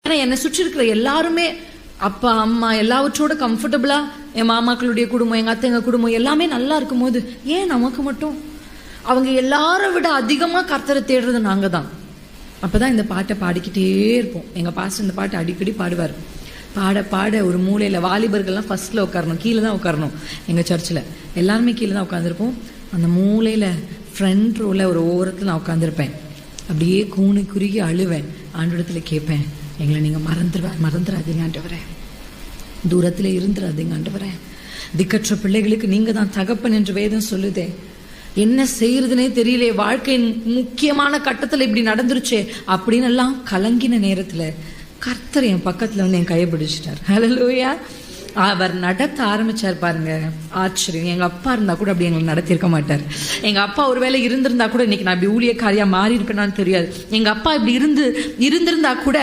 ஏன்னா என்னை சுற்றி இருக்கிற எல்லாருமே அப்பா அம்மா எல்லாவற்றோட கம்ஃபர்டபுளா, என் மாமாக்களுடைய குடும்பம், எங்க அத்தைங்க குடும்பம் எல்லாமே நல்லா இருக்கும் போது ஏன் நமக்கு மட்டும்? அவங்க எல்லாரை விட அதிகமா கர்த்தரை தேடுறது நாங்க தான். அப்பதான் இந்த பாட்டை பாடிக்கிட்டே இருப்போம். எங்க பாஸ்டர் இந்த பாட்டை அடிக்கடி பாடுவார். பாட பாட ஒரு மூலையில வாலிபர்கள்லாம் ஃபர்ஸ்ட்ல உட்காரணும், கீழே தான் உட்காரணும். எங்க சர்ச்சில் எல்லாருமே கீழே தான் உட்காந்துருப்போம். அந்த மூலையில ஃப்ரண்ட் ரோல ஒரு ஓரத்தில் நான் உட்காந்துருப்பேன். அப்படியே கூணி குறுகி அழுவேன். ஆண்டவரிடத்துல கேட்பேன், எங்களை நீங்க மறந்துடாதீங்க ஆண்டவரே, தூரத்துல இருந்துடாதீங்க ஆண்டவரே. திக்கற்ற பிள்ளைகளுக்கு நீங்க தான் தகப்பன் என்று வேதம் சொல்லுதே. என்ன செய்யறதுனே தெரியல, வாழ்க்கையின் முக்கியமான கட்டத்துல இப்படி நடந்துருச்சே அப்படின்னு எல்லாம் கலங்கின நேரத்துல கர்த்தர் என் பக்கத்துல வந்து என் கையை பிடிச்சிட்டார். ஹல்லேலூயா. அவர் நடத்த ஆரம்பிச்சார் பாருங்க, ஆச்சரியம். எங்க அப்பா இருந்தா கூட அப்படி எங்களை நடத்திருக்க மாட்டார். எங்க அப்பா ஒருவேளை இருந்திருந்தா கூட இன்னைக்கு நான் இப்படி ஊழியக்காரியா மாறி இருப்பேனான்னு தெரியாது. எங்க அப்பா இப்படி இருந்திருந்தா கூட